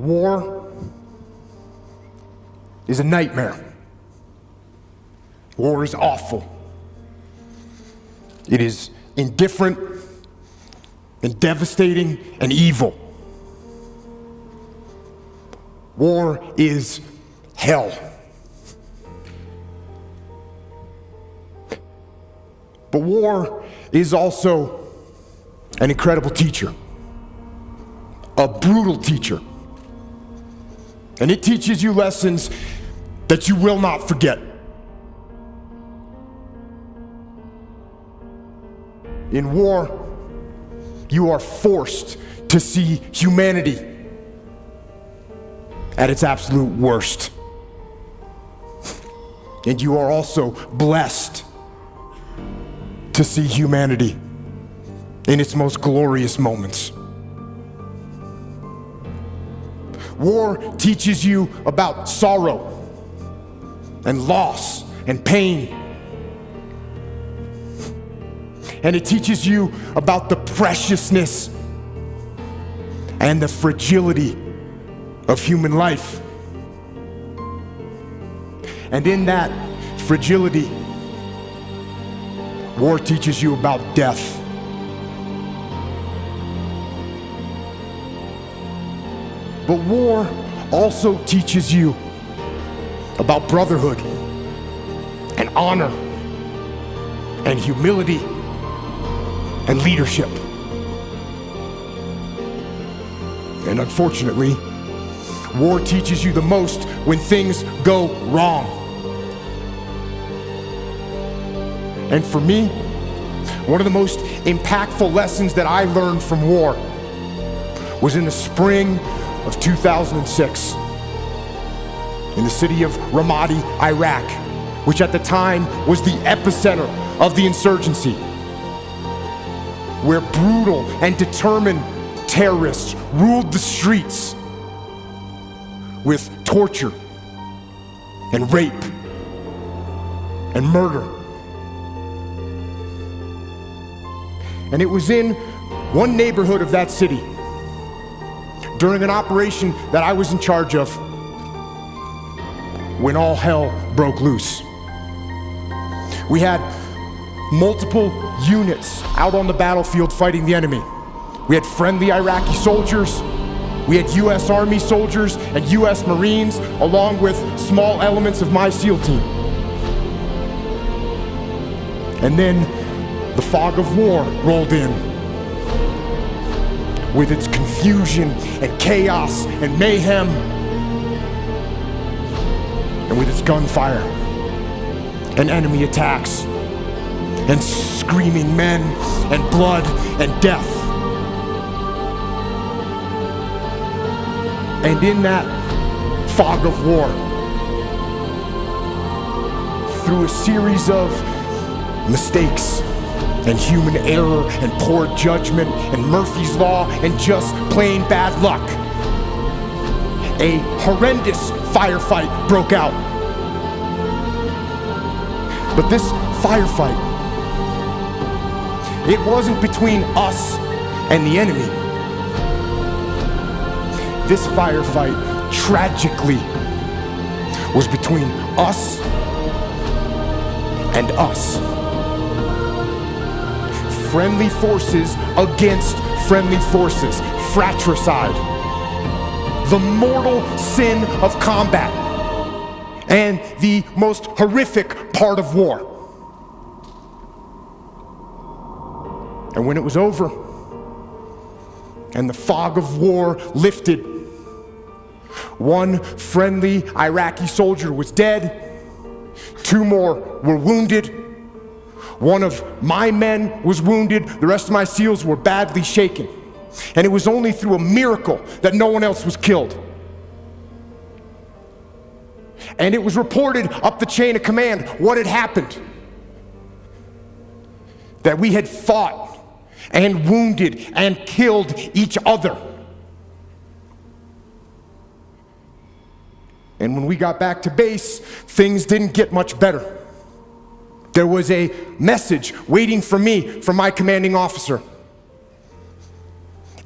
War is a nightmare. War is awful. It is indifferent and devastating and evil. War is hell. But war is also an incredible teacher, a brutal teacher. And it teaches you lessons that you will not forget. In war, you are forced to see humanity at its absolute worst. And you are also blessed to see humanity in its most glorious moments. War teaches you about sorrow and loss and pain. And it teaches you about the preciousness and the fragility of human life. And in that fragility, war teaches you about death. But war also teaches you about brotherhood and honor and humility and leadership. And unfortunately, war teaches you the most when things go wrong. And for me, one of the most impactful lessons that I learned from war was in the spring of 2006 in the city of Ramadi, Iraq, which at the time was the epicenter of the insurgency, where brutal and determined terrorists ruled the streets with torture and rape and murder. And it was in one neighborhood of that city during an operation that I was in charge of when all hell broke loose. We had multiple units out on the battlefield fighting the enemy. We had friendly Iraqi soldiers, we had US Army soldiers and US Marines, along with small elements of my SEAL team. And then the fog of war rolled in with its confusion and chaos and mayhem, and with its gunfire and enemy attacks and screaming men and blood and death. And in that fog of war, through a series of mistakes and human error and poor judgment and Murphy's Law and just plain bad luck, a horrendous firefight broke out. But this firefight, it wasn't between us and the enemy. This firefight, tragically, was between us and us. Friendly forces against friendly forces, fratricide, the mortal sin of combat, and the most horrific part of war. And when it was over, and the fog of war lifted, one friendly Iraqi soldier was dead, 2 more were wounded. One of my men was wounded, the rest of my SEALs were badly shaken. And it was only through a miracle that no one else was killed. And it was reported up the chain of command what had happened. That we had fought and wounded and killed each other. And when we got back to base, things didn't get much better. There was a message waiting for me from my commanding officer.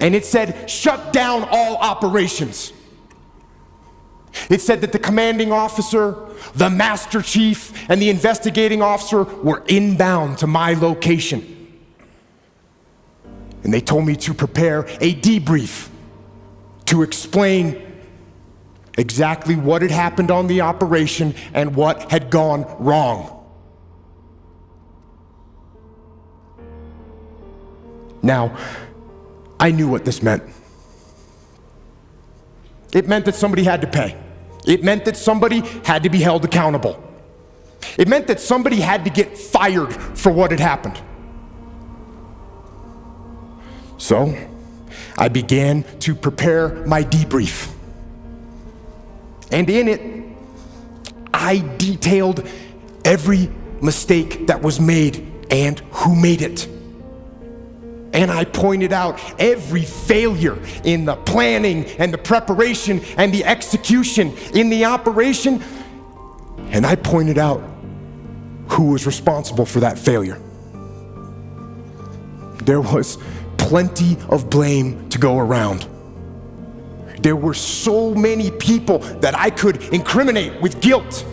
And it said, shut down all operations. It said that the commanding officer, the master chief, and the investigating officer were inbound to my location. And they told me to prepare a debrief to explain exactly what had happened on the operation and what had gone wrong. Now, I knew what this meant. It meant that somebody had to pay. It meant that somebody had to be held accountable. It meant that somebody had to get fired for what had happened. So, I began to prepare my debrief. And in it, I detailed every mistake that was made and who made it. And I pointed out every failure in the planning and the preparation and the execution in the operation. And I pointed out who was responsible for that failure. There was plenty of blame to go around. There were so many people that I could incriminate with guilt.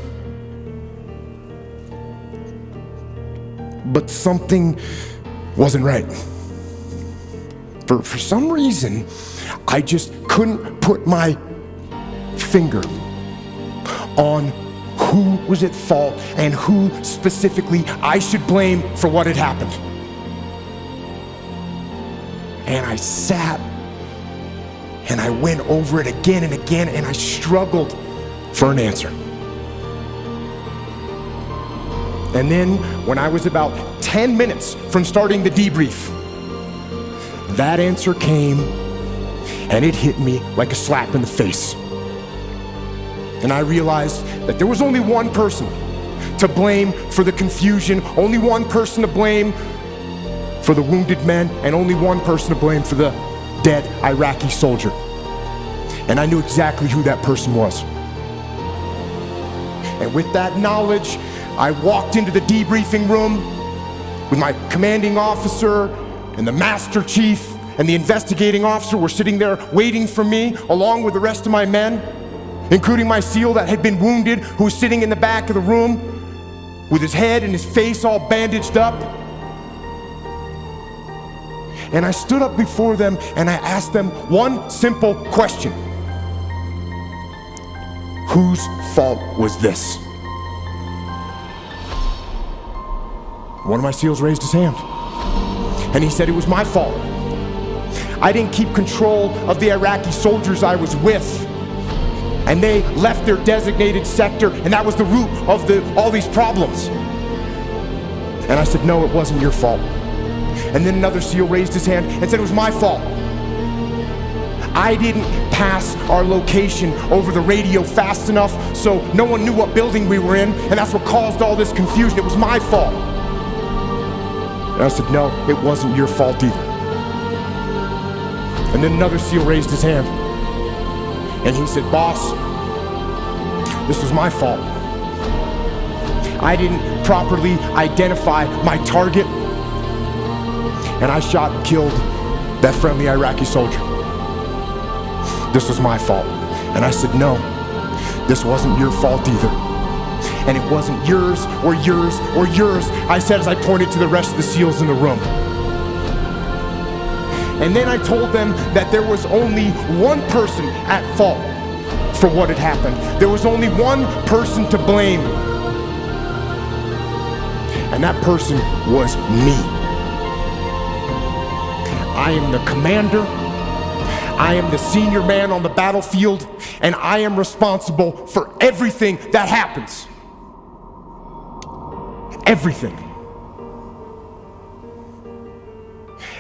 But something wasn't right. For some reason, I just couldn't put my finger on who was at fault and who specifically I should blame for what had happened. And I sat and I went over it again and again, and I struggled for an answer. And then, when I was about 10 minutes from starting the debrief, that answer came, and it hit me like a slap in the face. And I realized that there was only one person to blame for the confusion, only one person to blame for the wounded men, and only one person to blame for the dead Iraqi soldier. And I knew exactly who that person was. And with that knowledge, I walked into the debriefing room with my commanding officer, and the master chief and the investigating officer were sitting there waiting for me, along with the rest of my men, including my SEAL that had been wounded, who was sitting in the back of the room with his head and his face all bandaged up. And I stood up before them and I asked them one simple question. Whose fault was this? One of my SEALs raised his hand. And he said it was my fault. I didn't keep control of the Iraqi soldiers I was with. And they left their designated sector, and that was the root of all these problems. And I said, no, it wasn't your fault. And then another SEAL raised his hand and said it was my fault. I didn't pass our location over the radio fast enough, so no one knew what building we were in, and that's what caused all this confusion. It was my fault. And I said, no, it wasn't your fault either. And then another SEAL raised his hand. And he said, boss, this was my fault. I didn't properly identify my target. And I shot and killed that friendly Iraqi soldier. This was my fault. And I said, no, this wasn't your fault either. And it wasn't yours or yours or yours, I said as I pointed to the rest of the SEALs in the room. And then I told them that there was only one person at fault for what had happened. There was only one person to blame. And that person was me. I am the commander. I am the senior man on the battlefield, and I am responsible for everything that happens. Everything.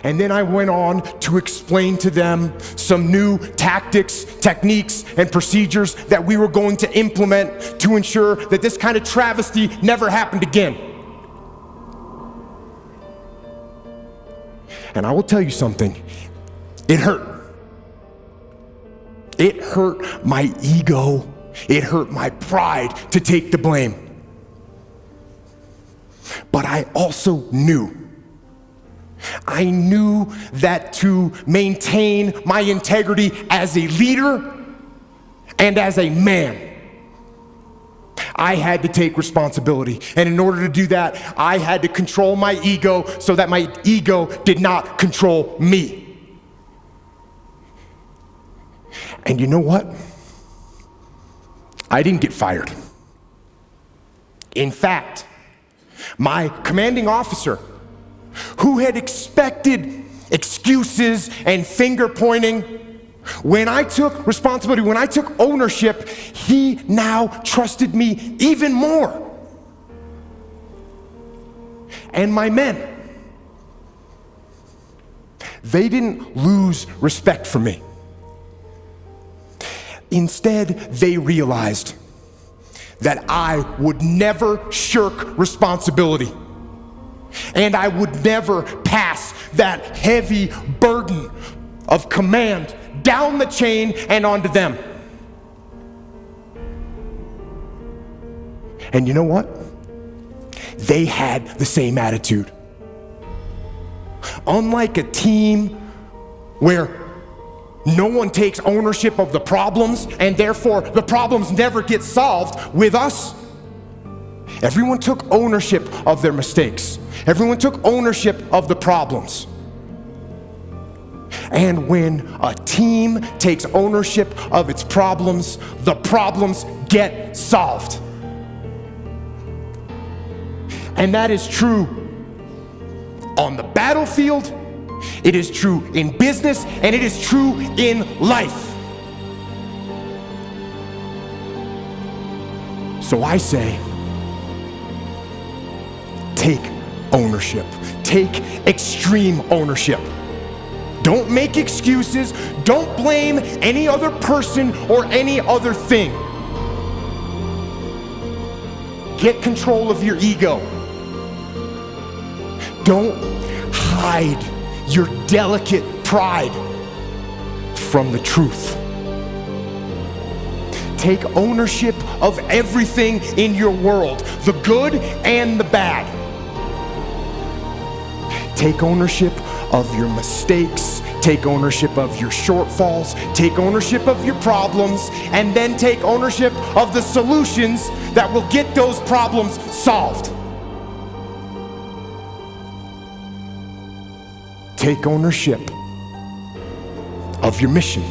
And then I went on to explain to them some new tactics, techniques, and procedures that we were going to implement to ensure that this kind of travesty never happened again. And I will tell you something, it hurt. It hurt my ego. It hurt my pride to take the blame. But I also knew that to maintain my integrity as a leader And as a man, I had to take responsibility. And in order to do that, I had to control my ego so that my ego did not control me. And you know what? I didn't get fired. In fact, my commanding officer, who had expected excuses and finger pointing, when I took responsibility, when I took ownership, he now trusted me even more. And my men, they didn't lose respect for me. Instead, they realized that I would never shirk responsibility, and I would never pass that heavy burden of command down the chain and onto them. And you know what? They had the same attitude. Unlike a team where no one takes ownership of the problems and therefore the problems never get solved, with us, everyone took ownership of their mistakes. Everyone took ownership of the problems. And when a team takes ownership of its problems, the problems get solved. And that is true on the battlefield, it is true in business, and it is true in life. So I say, take ownership. Take extreme ownership. Don't make excuses. Don't blame any other person or any other thing. Get control of your ego. Don't hide your delicate pride from the truth. Take ownership of everything in your world, the good and the bad. Take ownership of your mistakes, take ownership of your shortfalls, take ownership of your problems, and then take ownership of the solutions that will get those problems solved. Take ownership of your mission.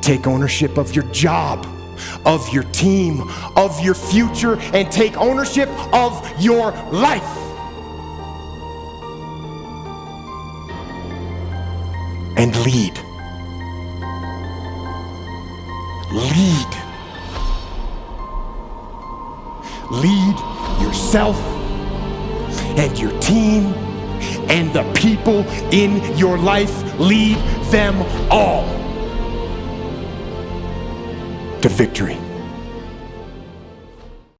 Take ownership of your job, of your team, of your future, and take ownership of your life. And lead. Lead. Lead yourself and your team and the people in your life. Lead them all to victory.